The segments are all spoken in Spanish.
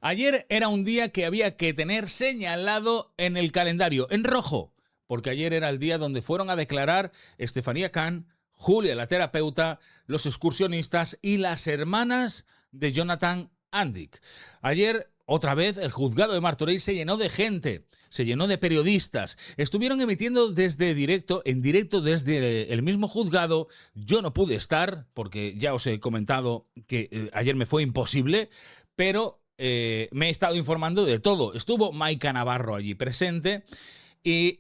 Ayer era un día que había que tener señalado en el calendario, en rojo, porque ayer era el día donde fueron a declarar Estefanía Can, Julia la terapeuta, los excursionistas y las hermanas de Jonathan Andic. Ayer, otra vez, el juzgado de Martorell se llenó de gente, se llenó de periodistas. Estuvieron emitiendo en directo desde el mismo juzgado. Yo no pude estar, porque ya os he comentado que ayer me fue imposible, pero me he estado informando de todo. Estuvo Maika Navarro allí presente. Y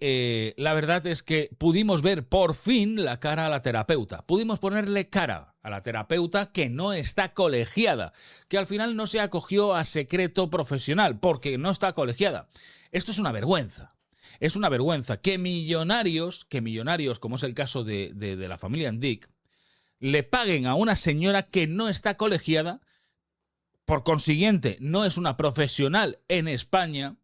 la verdad es que pudimos ver por fin la cara a la terapeuta. Pudimos ponerle cara a la terapeuta que no está colegiada, que al final no se acogió a secreto profesional porque no está colegiada. Esto es una vergüenza. Es una vergüenza que millonarios, como es el caso de la familia Andic, le paguen a una señora que no está colegiada, por consiguiente no es una profesional en España,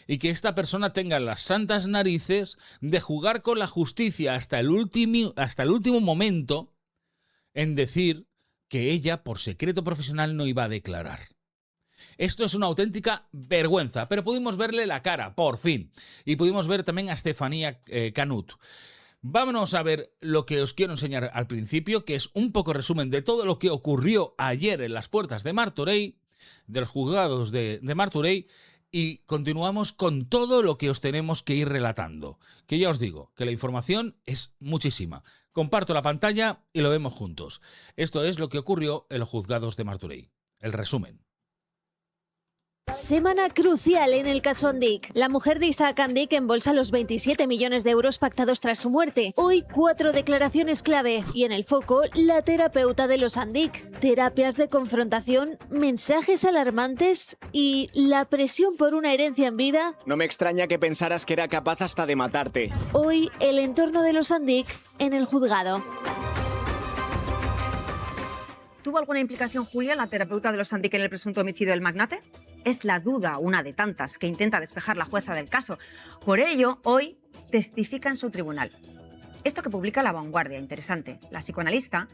y que esta persona tenga las santas narices de jugar con la justicia hasta el último momento en decir que ella, por secreto profesional, no iba a declarar. Esto es una auténtica vergüenza, pero pudimos verle la cara, por fin. Y pudimos ver también a Estefanía Canut. Vámonos a ver lo que os quiero enseñar al principio, que es un poco resumen de todo lo que ocurrió ayer en las puertas de Martorell, de los juzgados de Martorell, y continuamos con todo lo que os tenemos que ir relatando. Que ya os digo, que la información es muchísima. Comparto la pantalla y lo vemos juntos. Esto es lo que ocurrió en los juzgados de Martorell. El resumen. Semana crucial en el caso Andic. La mujer de Isaac Andic embolsa los 27 millones de euros pactados tras su muerte. Hoy 4 declaraciones clave y en el foco la terapeuta de los Andic. Terapias de confrontación, mensajes alarmantes y la presión por una herencia en vida. No me extraña que pensaras que era capaz hasta de matarte. Hoy el entorno de los Andic en el juzgado. ¿Tuvo alguna implicación, Julia, la terapeuta de los Andic en el presunto homicidio del magnate? Es la duda, una de tantas, que intenta despejar la jueza del caso. Por ello, hoy testifica en su tribunal. Esto que publica La Vanguardia, interesante. La psicoanalista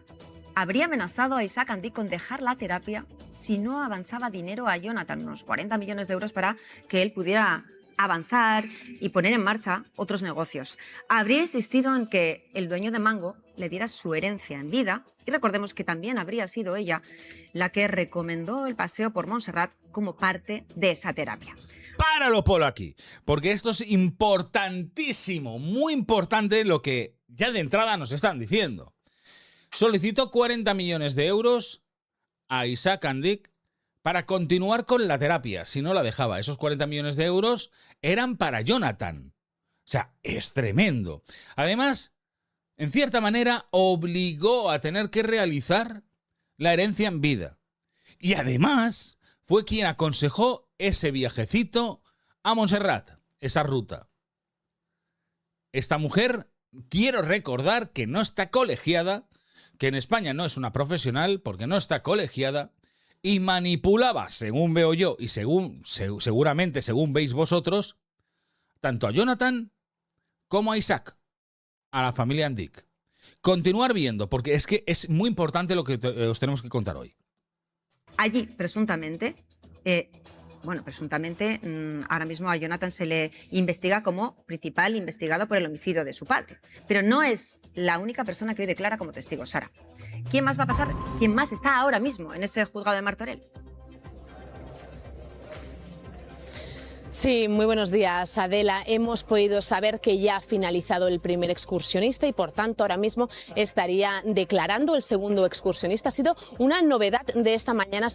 habría amenazado a Isaac Andic con dejar la terapia si no avanzaba dinero a Jonathan, unos 40 millones de euros para que él pudiera avanzar y poner en marcha otros negocios. Habría insistido en que el dueño de Mango le diera su herencia en vida y recordemos que también habría sido ella la que recomendó el paseo por Montserrat como parte de esa terapia. Páralo, Polo, aquí, porque esto es importantísimo, muy importante lo que ya de entrada nos están diciendo. Solicitó 40 millones de euros a Isaac Andic para continuar con la terapia, si no la dejaba. Esos 40 millones de euros eran para Jonathan. O sea, es tremendo. Además, en cierta manera, obligó a tener que realizar la herencia en vida. Y además, fue quien aconsejó ese viajecito a Montserrat, esa ruta. Esta mujer, quiero recordar que no está colegiada, que en España no es una profesional porque no está colegiada, y manipulaba, según veo yo y seguramente según veis vosotros, tanto a Jonathan como a Isaac, a la familia Andic. Continuar viendo, porque es que es muy importante lo que os tenemos que contar hoy. Allí, presuntamente, ahora mismo a Jonathan se le investiga como principal investigado por el homicidio de su padre. Pero no es la única persona que hoy declara como testigo, Sara. ¿Quién más va a pasar? ¿Quién más está ahora mismo en ese juzgado de Martorell? Sí, muy buenos días, Adela. Hemos podido saber que ya ha finalizado el primer excursionista y, por tanto, ahora mismo estaría declarando el segundo excursionista. Ha sido una novedad de esta mañana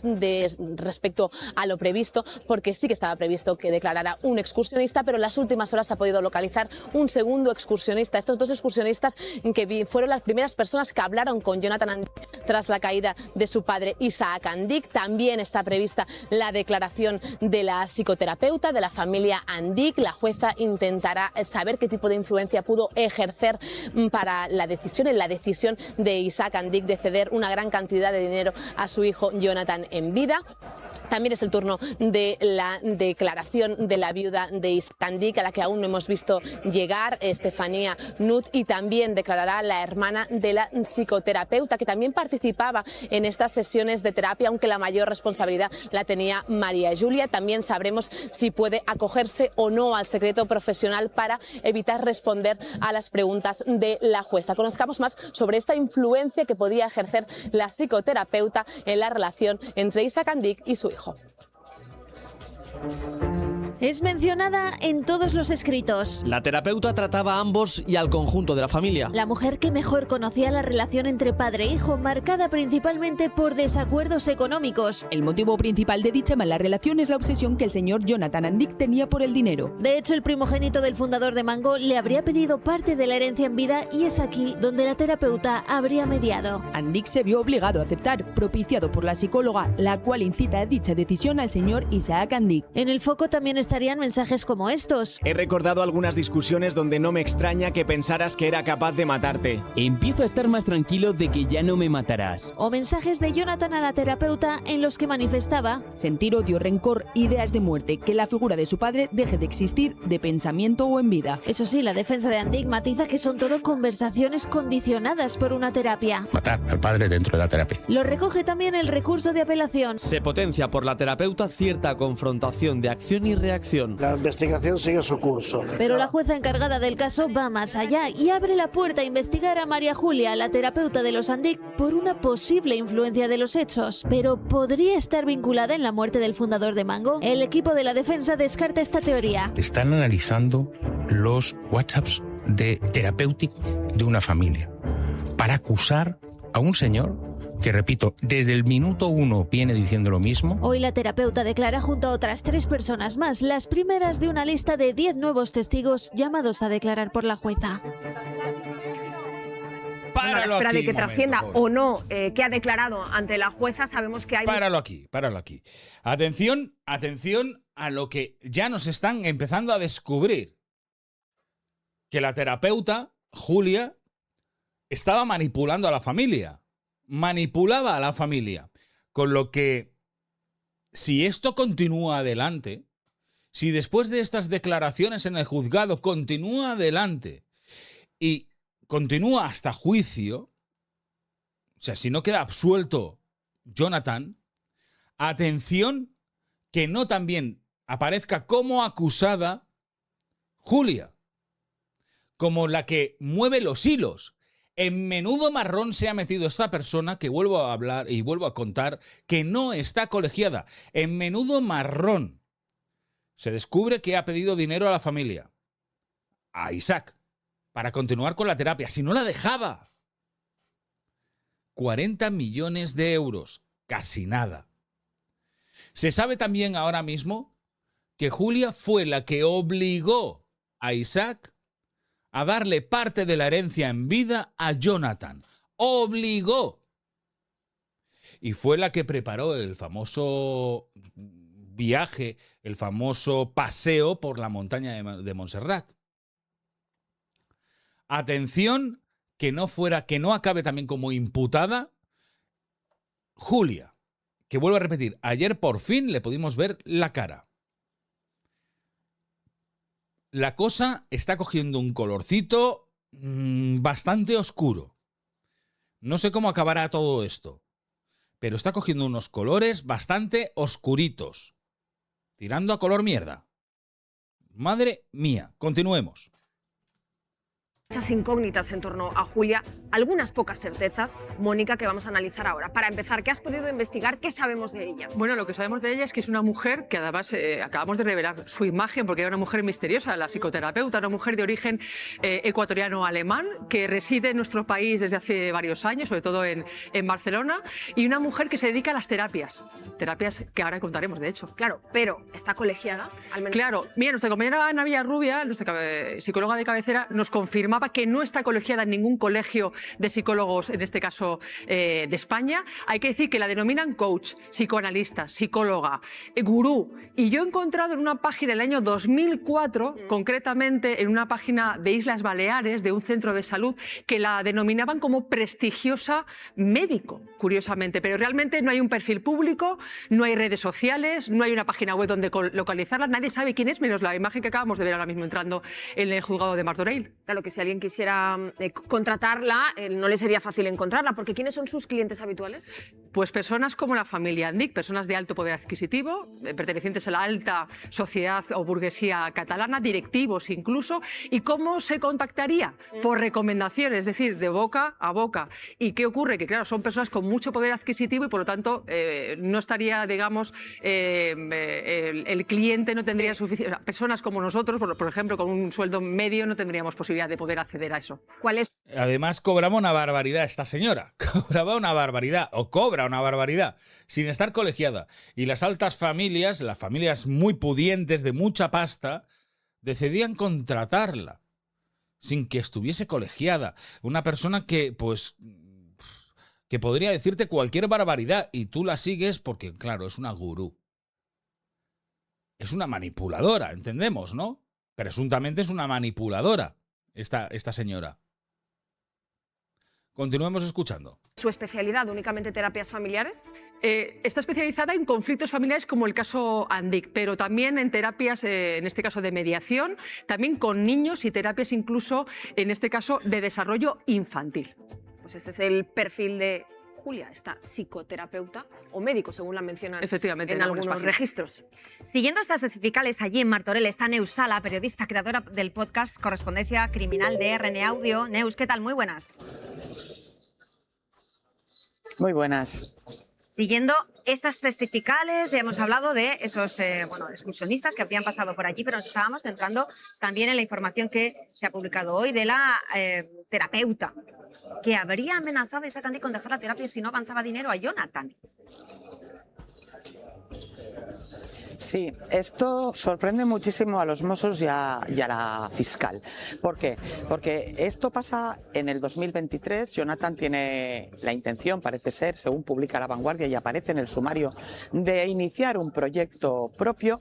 respecto a lo previsto, porque sí que estaba previsto que declarara un excursionista, pero en las últimas horas se ha podido localizar un segundo excursionista. Estos dos excursionistas que fueron las primeras personas que hablaron con Jonathan Andic tras la caída de su padre, Isaac Andic. También está prevista la declaración de la psicoterapeuta de la familia Andic. La jueza intentará saber qué tipo de influencia pudo ejercer para la decisión de Isaac Andic de ceder una gran cantidad de dinero a su hijo Jonathan en vida. También es el turno de la declaración de la viuda de Isaac Andic, a la que aún no hemos visto llegar, Estefanía Nut, y también declarará la hermana de la psicoterapeuta, que también participaba en estas sesiones de terapia, aunque la mayor responsabilidad la tenía María Julia. También sabremos si puede acogerse o no al secreto profesional para evitar responder a las preguntas de la jueza. Conozcamos más sobre esta influencia que podía ejercer la psicoterapeuta en la relación entre Isaac Andic y su hijo. Es mencionada en todos los escritos. La terapeuta trataba a ambos y al conjunto de la familia. La mujer que mejor conocía la relación entre padre e hijo, marcada principalmente por desacuerdos económicos. El motivo principal de dicha mala relación es la obsesión que el señor Jonathan Andic tenía por el dinero. De hecho, el primogénito del fundador de Mango le habría pedido parte de la herencia en vida y es aquí donde la terapeuta habría mediado. Andic se vio obligado a aceptar, propiciado por la psicóloga, la cual incita a dicha decisión al señor Isaac Andic. En el foco también estarían mensajes como estos. He recordado algunas discusiones donde no me extraña que pensaras que era capaz de matarte. Empiezo a estar más tranquilo de que ya no me matarás. O mensajes de Jonathan a la terapeuta en los que manifestaba sentir odio, rencor, ideas de muerte, que la figura de su padre deje de existir de pensamiento o en vida. Eso sí, la defensa de Andic matiza que son todo conversaciones condicionadas por una terapia. Matar al padre dentro de la terapia. Lo recoge también el recurso de apelación. Se potencia por la terapeuta cierta confrontación de acción y reacción. La investigación sigue su curso. Pero la jueza encargada del caso va más allá y abre la puerta a investigar a María Julia, la terapeuta de los Andic, por una posible influencia de los hechos. Pero ¿podría estar vinculada en la muerte del fundador de Mango? El equipo de la defensa descarta esta teoría. Están analizando los WhatsApps terapéuticos de una familia para acusar a un señor que, repito, desde el minuto 1 viene diciendo lo mismo. Hoy la terapeuta declara junto a otras 3 personas más, las primeras de una lista de 10 nuevos testigos llamados a declarar por la jueza. Bueno, a la espera de que trascienda o no qué ha declarado ante la jueza, sabemos que hay... Páralo aquí. Atención a lo que ya nos están empezando a descubrir. Que la terapeuta, Julia, estaba manipulando a la familia. Manipulaba a la familia. Con lo que, si esto continúa adelante, si después de estas declaraciones en el juzgado continúa adelante y continúa hasta juicio, o sea, si no queda absuelto Jonathan, atención que no también aparezca como acusada Julia, como la que mueve los hilos. En menudo marrón se ha metido esta persona, que vuelvo a hablar y vuelvo a contar, que no está colegiada. En menudo marrón se descubre que ha pedido dinero a la familia, a Isaac, para continuar con la terapia. Si no la dejaba. 40 millones de euros, casi nada. Se sabe también ahora mismo que Julia fue la que obligó a Isaac a darle parte de la herencia en vida a Jonathan. Obligó. Y fue la que preparó el famoso viaje, el famoso paseo por la montaña de Montserrat. Atención, que no acabe también como imputada Julia, que vuelvo a repetir, ayer por fin le pudimos ver la cara. La cosa está cogiendo un colorcito bastante oscuro. No sé cómo acabará todo esto, pero está cogiendo unos colores bastante oscuritos, tirando a color mierda. Madre mía, continuemos. Muchas incógnitas en torno a Julia, algunas pocas certezas, Mónica, que vamos a analizar ahora. Para empezar, ¿qué has podido investigar? ¿Qué sabemos de ella? Bueno, lo que sabemos de ella es que es una mujer que además acabamos de revelar su imagen porque era una mujer misteriosa, la psicoterapeuta, una mujer de origen ecuatoriano-alemán que reside en nuestro país desde hace varios años, sobre todo en Barcelona, y una mujer que se dedica a las terapias que ahora contaremos, de hecho. Claro, pero ¿está colegiada? Al menos. Claro, mira, nuestra compañera Ana Villarrubia, nuestra psicóloga de cabecera, nos confirma afirmaba que no está colegiada en ningún colegio de psicólogos, en este caso de España. Hay que decir que la denominan coach, psicoanalista, psicóloga, gurú. Y yo he encontrado en una página del año 2004, concretamente en una página de Islas Baleares, de un centro de salud, que la denominaban como prestigiosa médico, curiosamente. Pero realmente no hay un perfil público, no hay redes sociales, no hay una página web donde localizarla. Nadie sabe quién es, menos la imagen que acabamos de ver ahora mismo entrando en el juzgado de Martorell. Claro que si alguien quisiera contratarla, no le sería fácil encontrarla, porque ¿quiénes son sus clientes habituales? Pues personas como la familia Andic, personas de alto poder adquisitivo, pertenecientes a la alta sociedad o burguesía catalana, directivos incluso. ¿Y cómo se contactaría? Por recomendaciones, es decir, de boca a boca. ¿Y qué ocurre? Que claro, son personas con mucho poder adquisitivo y por lo tanto no estaría, digamos, el cliente no tendría suficiente. Personas como nosotros, por ejemplo, con un sueldo medio no tendríamos posibilidad de poder acceder a eso. ¿Cuál es? Además, cobraba una barbaridad esta señora. Cobraba una barbaridad, o cobra una barbaridad, sin estar colegiada. Y las altas familias, las familias muy pudientes, de mucha pasta, decidían contratarla sin que estuviese colegiada. Una persona que, pues, que podría decirte cualquier barbaridad y tú la sigues porque, claro, es una gurú. Es una manipuladora, entendemos, ¿no? Presuntamente es una manipuladora esta señora. Continuemos escuchando. ¿Su especialidad únicamente terapias familiares? Está especializada en conflictos familiares como el caso Andic, pero también en terapias, en este caso de mediación, también con niños y terapias incluso, en este caso, de desarrollo infantil. Pues este es el perfil de Julia, esta psicoterapeuta o médico, según la mencionan efectivamente, en algunos registros. Siguiendo estas fiscales, allí en Martorell está Neus Sala, periodista, creadora del podcast Correspondencia Criminal de RN Audio. Neus, ¿qué tal? Muy buenas. Muy buenas. Siguiendo esas testificales, ya hemos hablado de esos excursionistas que habían pasado por allí, pero nos estábamos centrando también en la información que se ha publicado hoy de la terapeuta que habría amenazado a Isaac Andic con dejar la terapia si no avanzaba dinero a Jonathan. Sí, esto sorprende muchísimo a los Mossos y a la fiscal. ¿Por qué? Porque esto pasa en el 2023. Jonathan tiene la intención, parece ser, según publica La Vanguardia y aparece en el sumario, de iniciar un proyecto propio,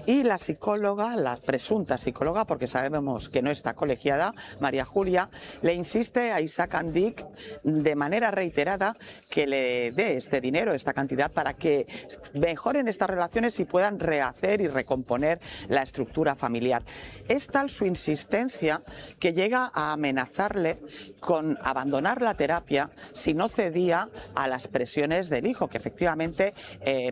y la psicóloga, la presunta psicóloga, porque sabemos que no está colegiada, María Julia, le insiste a Isaac Andic de manera reiterada que le dé este dinero, esta cantidad, para que mejoren estas relaciones y puedan rehacer y recomponer la estructura familiar. Es tal su insistencia que llega a amenazarle con abandonar la terapia si no cedía a las presiones del hijo, que efectivamente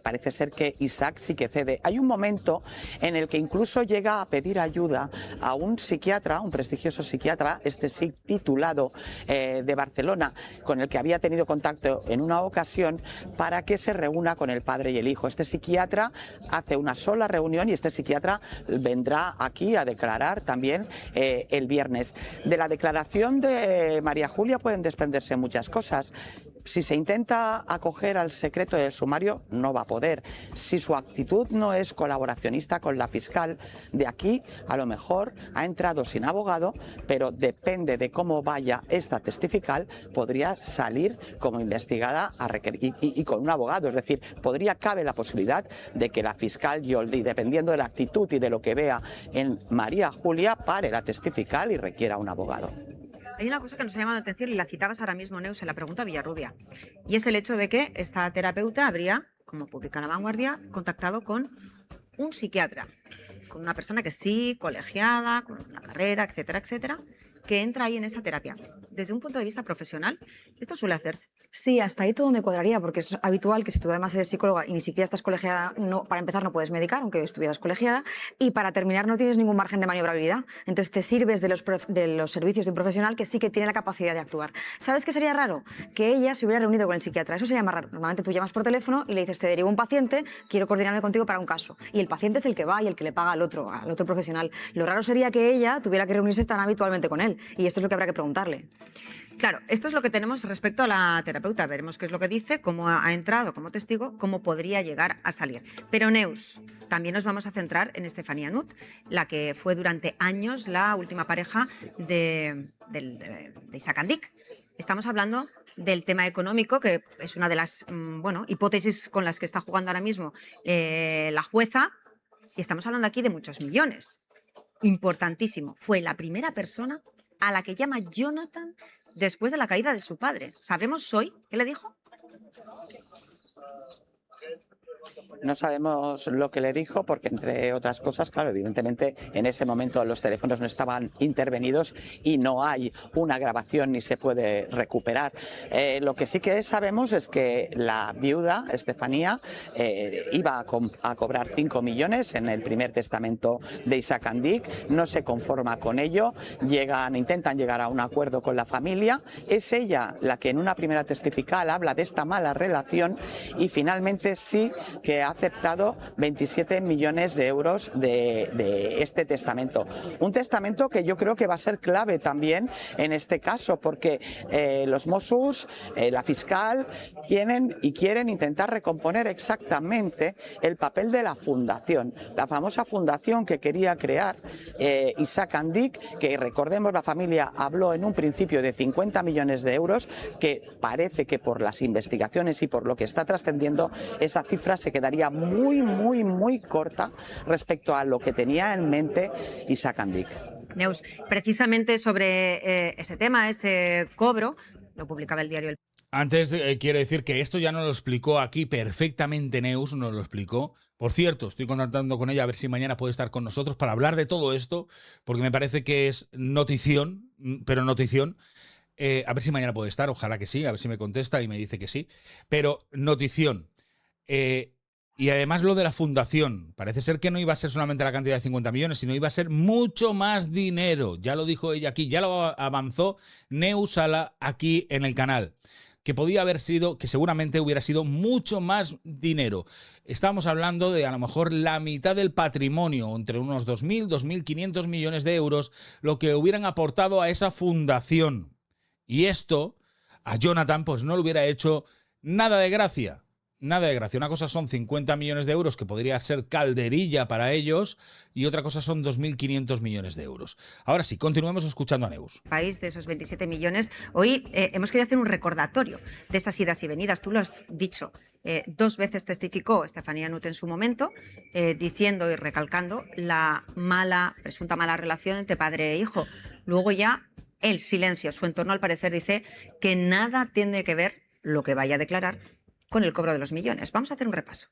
parece ser que Isaac sí que cede. Hay un momento en el que incluso llega a pedir ayuda a un psiquiatra, un prestigioso psiquiatra, este sí titulado de Barcelona, con el que había tenido contacto en una ocasión, para que se reúna con el padre y el hijo. Este psiquiatra hace una sola reunión y este psiquiatra vendrá aquí a declarar también el viernes. De la declaración de María Julia pueden desprenderse muchas cosas. Si se intenta acoger al secreto del sumario, no va a poder. Si su actitud no es colaboracionista con la fiscal, de aquí a lo mejor ha entrado sin abogado, pero depende de cómo vaya esta testifical, podría salir como investigada y con un abogado. Es decir, cabe la posibilidad de que la fiscal Yoldi, dependiendo de la actitud y de lo que vea en María Julia, pare la testifical y requiera un abogado. Hay una cosa que nos ha llamado la atención y la citabas ahora mismo, Neus, en la pregunta Villarrubia, y es el hecho de que esta terapeuta habría, como publica La Vanguardia, contactado con un psiquiatra, con una persona que sí, colegiada, con una carrera, etcétera, etcétera, que entra ahí en esa terapia. Desde un punto de vista profesional, ¿esto suele hacerse? Sí, hasta ahí todo me cuadraría, porque es habitual que si tú además eres psicóloga y ni siquiera estás colegiada, para empezar no puedes medicar, aunque estuvieras colegiada, y para terminar no tienes ningún margen de maniobrabilidad. Entonces te sirves de los servicios de un profesional que sí que tiene la capacidad de actuar. ¿Sabes qué sería raro? Que ella se hubiera reunido con el psiquiatra. Eso sería más raro. Normalmente tú llamas por teléfono y le dices, te derivo un paciente, quiero coordinarme contigo para un caso. Y el paciente es el que va y el que le paga al otro profesional. Lo raro sería que ella tuviera que reunirse tan habitualmente con él. Y esto es lo que habrá que preguntarle. Claro, esto es lo que tenemos respecto a la terapeuta. Veremos qué es lo que dice, cómo ha entrado como testigo, cómo podría llegar a salir. Pero Neus, también nos vamos a centrar en Estefanía Nut, la que fue durante años la última pareja de Isaac Andic. Estamos hablando del tema económico, que es una de las hipótesis con las que está jugando ahora mismo la jueza, y estamos hablando aquí de muchos millones. Importantísimo. Fue la primera persona a la que llama Jonathan después de la caída de su padre. ¿Sabremos hoy qué le dijo? No sabemos lo que le dijo porque, entre otras cosas, claro, evidentemente en ese momento los teléfonos no estaban intervenidos y no hay una grabación ni se puede recuperar. Lo que sí que sabemos es que la viuda, Estefanía, iba a cobrar 5 millones en el primer testamento de Isaac Andic, no se conforma con ello, intentan llegar a un acuerdo con la familia, es ella la que en una primera testifical habla de esta mala relación y finalmente sí que ha aceptado 27 millones de euros de este testamento. Un testamento que yo creo que va a ser clave también en este caso, porque los Mossos, la fiscal, quieren intentar recomponer exactamente el papel de la fundación, la famosa fundación que quería crear Isaac Andic, que recordemos la familia habló en un principio de 50 millones de euros, que parece que por las investigaciones y por lo que está trascendiendo, esa cifra se quedaría muy corta respecto a lo que tenía en mente Isaac Andic. Neus, precisamente sobre ese tema, ese cobro, lo publicaba el diario El... Antes quiero decir que esto ya nos lo explicó aquí perfectamente Neus, nos lo explicó. Por cierto, estoy contactando con ella a ver si mañana puede estar con nosotros para hablar de todo esto, porque me parece que es notición, pero notición. A ver si mañana puede estar, ojalá que sí, a ver si me contesta y me dice que sí. Pero notición. Y además lo de la fundación. Parece ser que no iba a ser solamente la cantidad de 50 millones, sino iba a ser mucho más dinero. Ya lo dijo ella aquí, ya lo avanzó Neus Sala aquí en el canal. Que podía haber sido, que seguramente hubiera sido mucho más dinero. Estamos hablando de a lo mejor la mitad del patrimonio, entre unos 2.000, 2.500 millones de euros, lo que hubieran aportado a esa fundación. Y esto a Jonathan pues no le hubiera hecho nada de gracia. Nada de gracia. Una cosa son 50 millones de euros, que podría ser calderilla para ellos, y otra cosa son 2.500 millones de euros. Ahora sí, continuemos escuchando a Neus. País de esos 27 millones. Hoy hemos querido hacer un recordatorio de esas idas y venidas. Tú lo has dicho. 2 veces testificó Estefanía Nut en su momento, diciendo y recalcando la presunta mala relación entre padre e hijo. Luego ya el silencio. Su entorno, al parecer, dice que nada tiene que ver lo que vaya a declarar con el cobro de los millones. Vamos a hacer un repaso.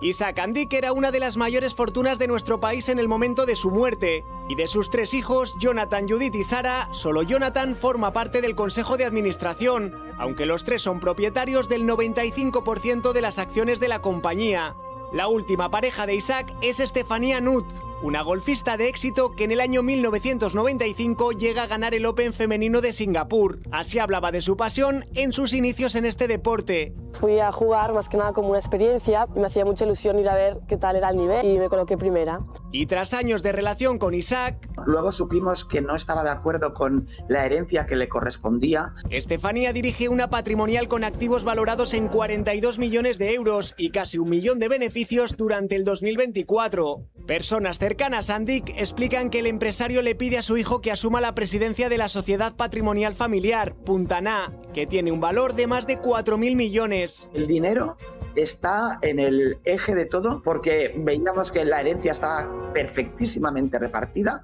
Isaac Andic era una de las mayores fortunas de nuestro país en el momento de su muerte. Y de sus 3 hijos, Jonathan, Judith y Sara, solo Jonathan forma parte del Consejo de Administración, aunque los 3 son propietarios del 95% de las acciones de la compañía. La última pareja de Isaac es Estefanía Nut, una golfista de éxito que en el año 1995 llega a ganar el Open femenino de Singapur. Así hablaba de su pasión en sus inicios en este deporte. Fui a jugar más que nada como una experiencia y me hacía mucha ilusión ir a ver qué tal era el nivel y me coloqué primera. Y tras años de relación con Isaac, luego supimos que no estaba de acuerdo con la herencia que le correspondía. Estefanía dirige una patrimonial con activos valorados en 42 millones de euros y casi 1 millón de beneficios durante el 2024. Personas cercanas a Andic explican que el empresario le pide a su hijo que asuma la presidencia de la sociedad patrimonial familiar, Puntaná, que tiene un valor de más de 4.000 millones. El dinero está en el eje de todo, porque veíamos que la herencia estaba perfectísimamente repartida,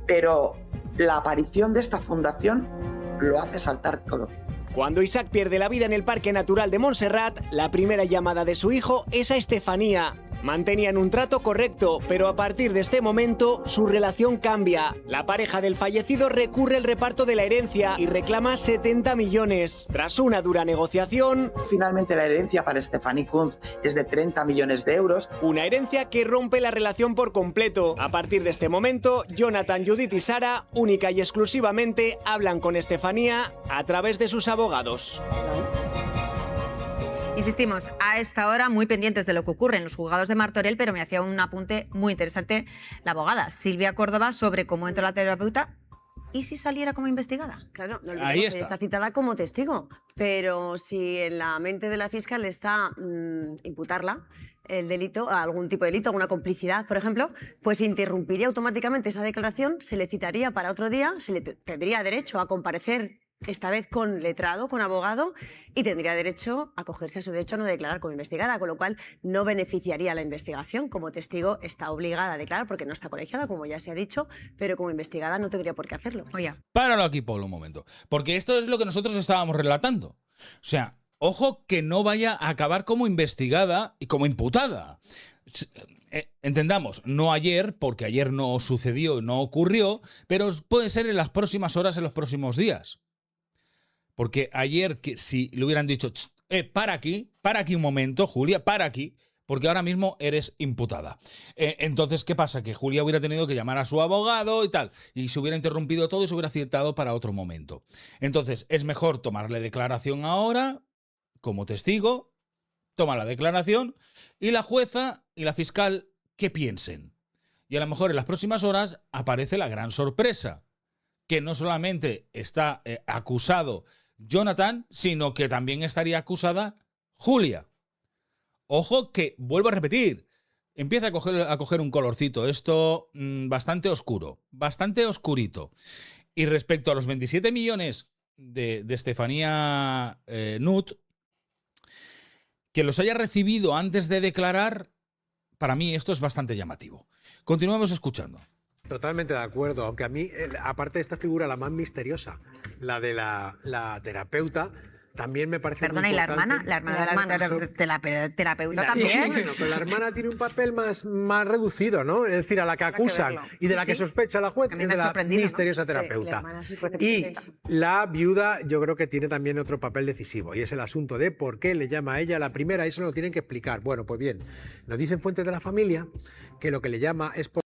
pero la aparición de esta fundación lo hace saltar todo. Cuando Isaac pierde la vida en el Parque Natural de Montserrat, la primera llamada de su hijo es a Estefanía. Mantenían un trato correcto, pero a partir de este momento su relación cambia. La pareja del fallecido recurre al reparto de la herencia y reclama 70 millones. Tras una dura negociación, finalmente la herencia para Estefanía Kunz es de 30 millones de euros. Una herencia que rompe la relación por completo. A partir de este momento, Jonathan, Judith y Sara, única y exclusivamente, hablan con Estefanía a través de sus abogados. Insistimos, a esta hora muy pendientes de lo que ocurre en los juzgados de Martorell, pero me hacía un apunte muy interesante la abogada Silvia Córdoba sobre cómo entró la terapeuta ¿y si saliera como investigada? Claro, no Ahí olvidemos está. que está citada como testigo, pero si en la mente de la fiscal está imputarla el delito, algún tipo de delito, alguna complicidad, por ejemplo, pues interrumpiría automáticamente esa declaración, se le citaría para otro día, tendría derecho a comparecer esta vez con letrado, con abogado, y tendría derecho a acogerse a su derecho a no declarar como investigada, con lo cual no beneficiaría la investigación. Como testigo está obligada a declarar porque no está colegiada, como ya se ha dicho, pero como investigada no tendría por qué hacerlo. Páralo aquí, Pablo, un momento. Porque esto es lo que nosotros estábamos relatando. O sea, ojo que no vaya a acabar como investigada y como imputada. Entendamos, no ayer, porque ayer no sucedió, no ocurrió, pero puede ser en las próximas horas, en los próximos días. Porque ayer, que si le hubieran dicho, para aquí un momento, Julia, para aquí, porque ahora mismo eres imputada. Entonces, ¿qué pasa? Que Julia hubiera tenido que llamar a su abogado y tal, y se hubiera interrumpido todo y se hubiera citado para otro momento. Entonces, es mejor tomarle declaración ahora, como testigo, toma la declaración, y la jueza y la fiscal, ¿qué piensen? Y a lo mejor en las próximas horas aparece la gran sorpresa, que no solamente está acusado Jonathan, sino que también estaría acusada Julia. Ojo que, vuelvo a repetir, empieza a coger un colorcito, esto bastante oscuro, bastante oscurito. Y respecto a los 27 millones de Estefanía Nut, que los haya recibido antes de declarar, para mí esto es bastante llamativo. Continuamos escuchando. Totalmente de acuerdo, aunque a mí, aparte de esta figura, la más misteriosa, la de la terapeuta, también me parece Perdona, muy ¿y la importante. hermana? La hermana de la terapeuta también. Bueno, pero la hermana tiene un papel más reducido, ¿no? Es decir, a la que acusan y de la que sospecha la juez es de la misteriosa terapeuta. Y la viuda yo creo que tiene también otro papel decisivo, y es el asunto de por qué le llama a ella la primera, eso lo tienen que explicar. Bueno, pues bien, nos dicen fuentes de la familia que lo que le llama es por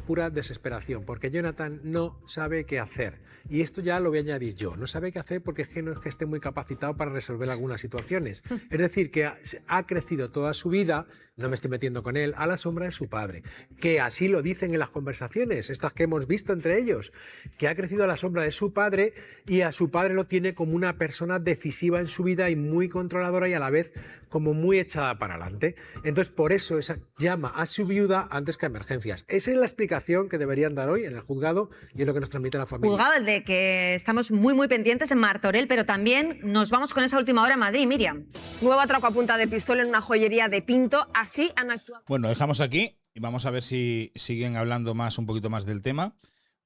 pura desesperación, porque Jonathan no sabe qué hacer. Y esto ya lo voy a añadir yo. No sabe qué hacer porque es que no es que esté muy capacitado para resolver algunas situaciones. Es decir, que ha crecido toda su vida, no me estoy metiendo con él, a la sombra de su padre. Que así lo dicen en las conversaciones, estas que hemos visto entre ellos, que ha crecido a la sombra de su padre y a su padre lo tiene como una persona decisiva en su vida y muy controladora y a la vez como muy echada para adelante. Entonces, por eso llama a su viuda antes que a emergencias. Esa es la explicación que deberían dar hoy en el juzgado y es lo que nos transmite la familia. Juzgado, el de que estamos muy pendientes en Martorell, pero también nos vamos con esa última hora a Madrid, Miriam. Nuevo atraco a punta de pistola en una joyería de Pinto. Así han actuado. Bueno, dejamos aquí y vamos a ver si siguen hablando un poquito más del tema,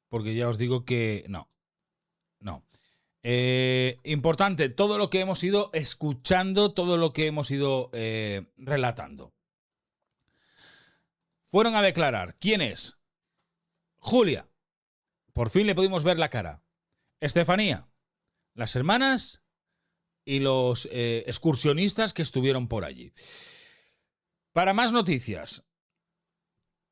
porque ya os digo que no. Importante, todo lo que hemos ido escuchando, todo lo que hemos ido relatando. Fueron a declarar. ¿Quién es? Julia. Por fin le pudimos ver la cara. Estefanía. Las hermanas y los excursionistas que estuvieron por allí. Para más noticias,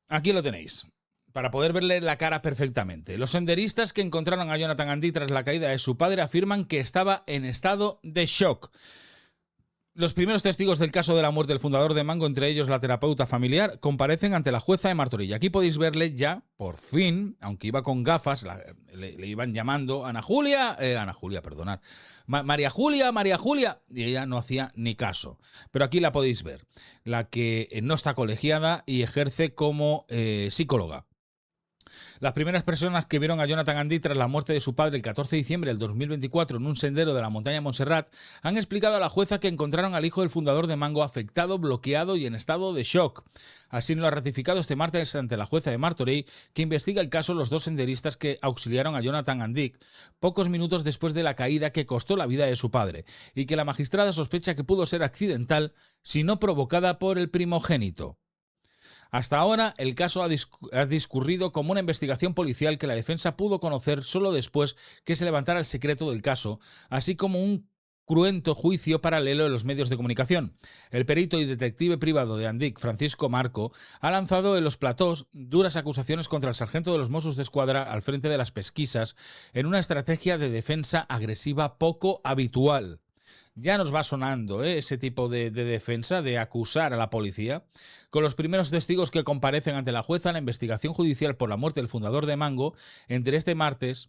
aquí lo tenéis, para poder verle la cara perfectamente. Los senderistas que encontraron a Jonathan Andic tras la caída de su padre afirman que estaba en estado de shock. Los primeros testigos del caso de la muerte del fundador de Mango, entre ellos la terapeuta familiar, comparecen ante la jueza de Martorell. Aquí podéis verle ya, por fin, aunque iba con gafas, le iban llamando María Julia, y ella no hacía ni caso. Pero aquí la podéis ver, la que no está colegiada y ejerce como psicóloga. Las primeras personas que vieron a Jonathan Andic tras la muerte de su padre el 14 de diciembre del 2024 en un sendero de la montaña Montserrat han explicado a la jueza que encontraron al hijo del fundador de Mango afectado, bloqueado y en estado de shock. Así lo ha ratificado este martes ante la jueza de Martorell, que investiga el caso los dos senderistas que auxiliaron a Jonathan Andic pocos minutos después de la caída que costó la vida de su padre, y que la magistrada sospecha que pudo ser accidental, si no provocada por el primogénito. Hasta ahora, el caso ha discurrido como una investigación policial que la defensa pudo conocer solo después que se levantara el secreto del caso, así como un cruento juicio paralelo en los medios de comunicación. El perito y detective privado de Andic, Francisco Marco, ha lanzado en los platós duras acusaciones contra el sargento de los Mossos d'Esquadra al frente de las pesquisas en una estrategia de defensa agresiva poco habitual. Ya nos va sonando ese tipo de defensa, de acusar a la policía. Con los primeros testigos que comparecen ante la jueza, la investigación judicial por la muerte del fundador de Mango, entre este martes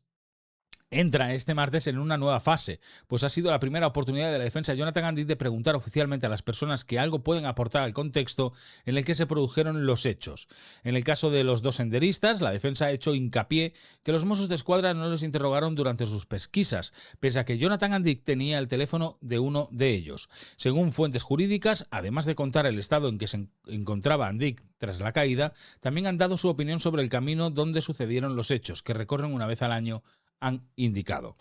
entra este martes en una nueva fase, pues ha sido la primera oportunidad de la defensa de Jonathan Andic de preguntar oficialmente a las personas que algo pueden aportar al contexto en el que se produjeron los hechos. En el caso de los dos senderistas, la defensa ha hecho hincapié que los Mossos d'Esquadra no los interrogaron durante sus pesquisas, pese a que Jonathan Andic tenía el teléfono de uno de ellos. Según fuentes jurídicas, además de contar el estado en que se encontraba Andic tras la caída, también han dado su opinión sobre el camino donde sucedieron los hechos, que recorren una vez al año, han indicado.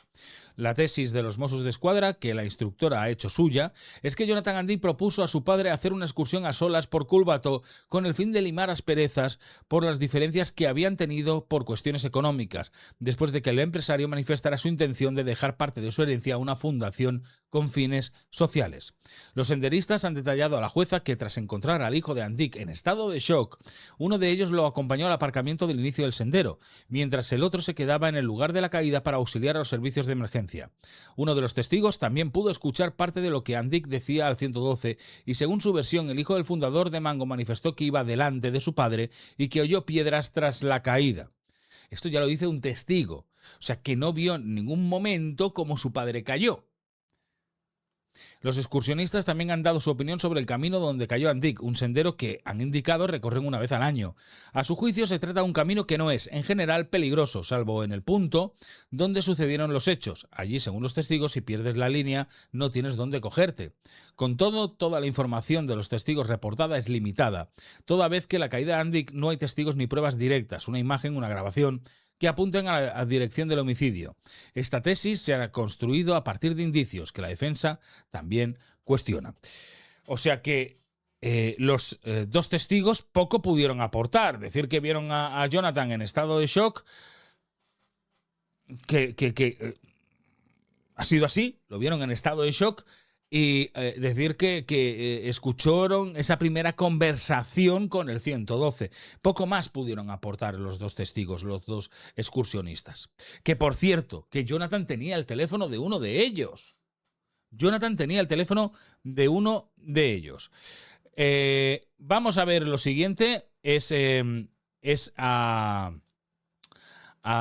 La tesis de los Mossos d'Esquadra, que la instructora ha hecho suya, es que Jonathan Andic propuso a su padre hacer una excursión a solas por Collbató con el fin de limar asperezas por las diferencias que habían tenido por cuestiones económicas, después de que el empresario manifestara su intención de dejar parte de su herencia a una fundación con fines sociales. Los senderistas han detallado a la jueza que tras encontrar al hijo de Andic en estado de shock, uno de ellos lo acompañó al aparcamiento del inicio del sendero, mientras el otro se quedaba en el lugar de la caída para auxiliar a los servicios de emergencia. Uno de los testigos también pudo escuchar parte de lo que Andic decía al 112 y según su versión el hijo del fundador de Mango manifestó que iba delante de su padre y que oyó piedras tras la caída. Esto ya lo dice un testigo, o sea que no vio en ningún momento cómo su padre cayó. Los excursionistas también han dado su opinión sobre el camino donde cayó Andic, un sendero que, han indicado, recorren una vez al año. A su juicio se trata de un camino que no es, en general, peligroso, salvo en el punto donde sucedieron los hechos. Allí, según los testigos, si pierdes la línea, no tienes dónde cogerte. Con todo, toda la información de los testigos reportada es limitada, toda vez que la caída de Andic no hay testigos ni pruebas directas, una imagen, una grabación, que apunten a la dirección del homicidio. Esta tesis se ha construido a partir de indicios que la defensa también cuestiona. O sea que los dos testigos poco pudieron aportar. Decir que vieron a Jonathan en estado de shock, que ha sido así, lo vieron en estado de shock, y decir que escucharon esa primera conversación con el 112. Poco más pudieron aportar los dos testigos, los dos excursionistas. Que por cierto, que Jonathan tenía el teléfono de uno de ellos. Jonathan tenía el teléfono de uno de ellos. Vamos a ver lo siguiente. Es a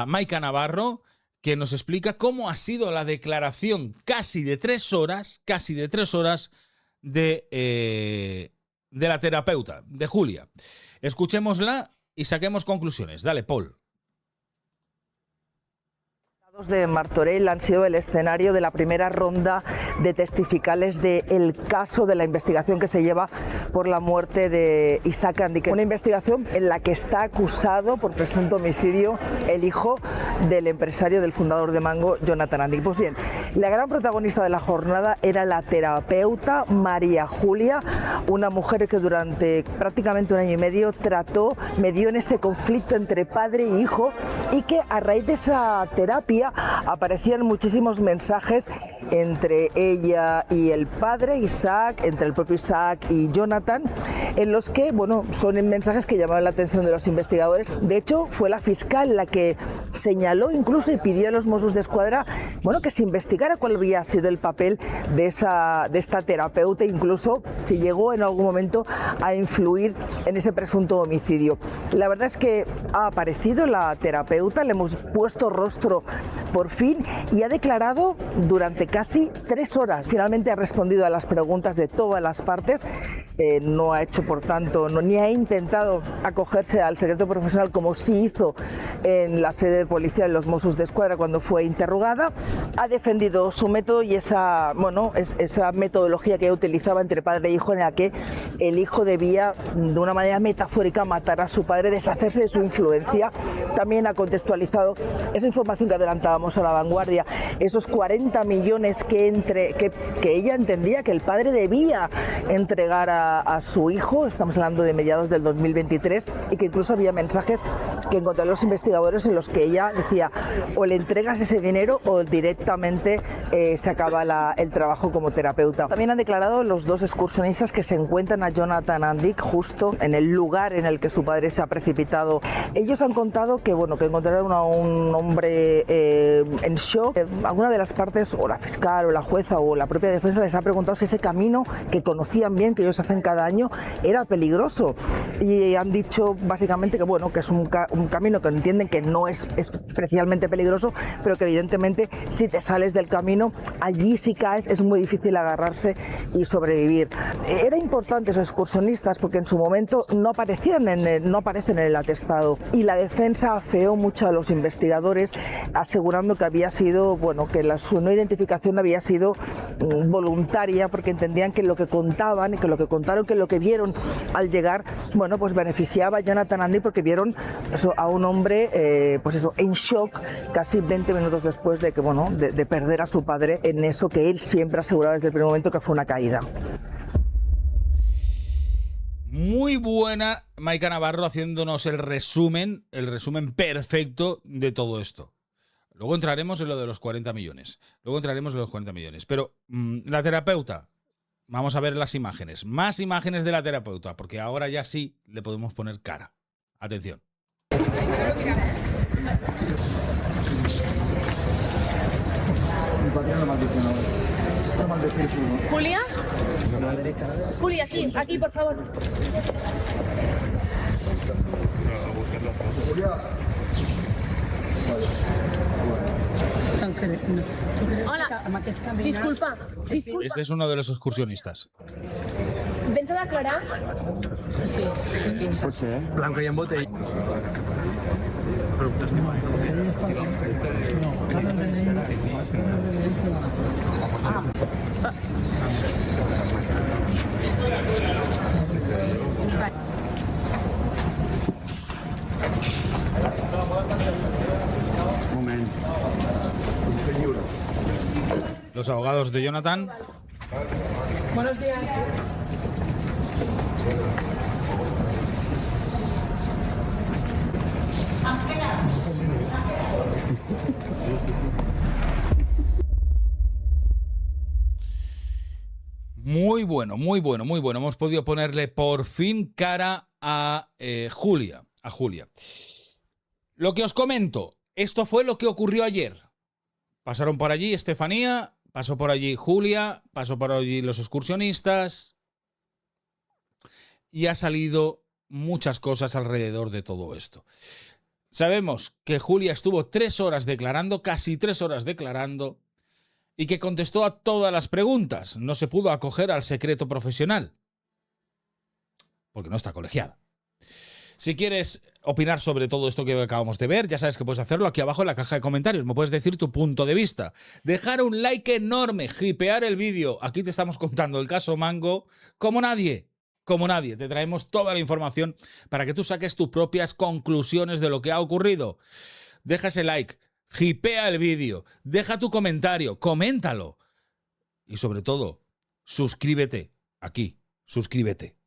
Maika Navarro, que nos explica cómo ha sido la declaración casi de 3 horas de la terapeuta, de Julia. Escuchémosla y saquemos conclusiones. Dale, Paul. De Martorell han sido el escenario de la primera ronda de testificales del caso de la investigación que se lleva por la muerte de Isaac Andic. Una investigación en la que está acusado por presunto homicidio el hijo del empresario, del fundador de Mango, Jonathan Andic. Pues bien, la gran protagonista de la jornada era la terapeuta María Julia, una mujer que durante prácticamente 1 año y medio medió en ese conflicto entre padre e hijo, y que a raíz de esa terapia aparecían muchísimos mensajes entre ella y el padre Isaac, entre el propio Isaac y Jonathan, en los que, bueno, son mensajes que llamaban la atención de los investigadores. De hecho, fue la fiscal la que señaló incluso y pidió a los Mossos d'Esquadra, bueno, que se investigara cuál había sido el papel de esta terapeuta, incluso si llegó en algún momento a influir en ese presunto homicidio. La verdad es que ha aparecido la terapeuta, le hemos puesto rostro por fin y ha declarado durante casi 3 horas. Finalmente ha respondido a las preguntas de todas las partes, no ha hecho, por tanto, ni ha intentado acogerse al secreto profesional como sí hizo en la sede de policía de los Mossos d'Esquadra cuando fue interrogada. Ha defendido su método y esa metodología que utilizaba entre padre e hijo, en la que el hijo debía, de una manera metafórica, matar a su padre, deshacerse de su influencia. También ha contextualizado esa información que adelantábamos a La Vanguardia, esos 40 millones que ella entendía que el padre debía entregar a su hijo. Estamos hablando de mediados del 2023, y que incluso había mensajes que encontraron los investigadores en los que ella decía: o le entregas ese dinero o directamente se acaba el trabajo como terapeuta. También han declarado los dos excursionistas que se encuentran a Jonathan Andic justo en el lugar en el que su padre se ha precipitado. Ellos han contado que encontraron a un hombre en shock. Alguna de las partes, o la fiscal, o la jueza, o la propia defensa les ha preguntado si ese camino que conocían bien, que ellos hacen cada año, era peligroso. Y han dicho básicamente que bueno, que es un camino que entienden que no es especialmente peligroso, pero que evidentemente si te sales del camino, allí si caes es muy difícil agarrarse y sobrevivir. Era importante esos excursionistas porque en su momento no aparecen en el atestado, y la defensa afeó mucho a los investigadores asegurando que había sido, bueno, que su no identificación había sido voluntaria, porque entendían que lo que contaban y que lo que contaron, que lo que vieron al llegar, bueno, pues beneficiaba a Jonathan Andy, porque vieron eso, a un hombre pues eso, en shock casi 20 minutos después de que, bueno, de perder a su padre en eso que él siempre aseguraba desde el primer momento que fue una caída. Muy buena Maika Navarro haciéndonos el resumen perfecto de todo esto. Luego entraremos en lo de los 40 millones. Pero la terapeuta, vamos a ver las imágenes. Más imágenes de la terapeuta, porque ahora ya sí le podemos poner cara. Atención. ¿Julia? Julia, aquí, por favor. Hola, disculpa. Este es uno de los excursionistas. ¿Vens a declarar? Sí. Blanco y en botella. Los abogados de Jonathan. Buenos días. Muy bueno. Hemos podido ponerle por fin cara a Julia. Lo que os comento, esto fue lo que ocurrió ayer. Pasaron por allí Estefanía, pasó por allí Julia, pasó por allí los excursionistas, y ha salido muchas cosas alrededor de todo esto. Sabemos que Julia estuvo 3 horas declarando, casi 3 horas declarando, y que contestó a todas las preguntas. No se pudo acoger al secreto profesional, porque no está colegiada. Si quieres opinar sobre todo esto que acabamos de ver, ya sabes que puedes hacerlo aquí abajo en la caja de comentarios. Me puedes decir tu punto de vista. Dejar un like enorme, hipear el vídeo. Aquí te estamos contando el caso Mango como nadie. Te traemos toda la información para que tú saques tus propias conclusiones de lo que ha ocurrido. Deja ese like, hipea el vídeo, deja tu comentario, coméntalo. Y sobre todo, suscríbete aquí, suscríbete.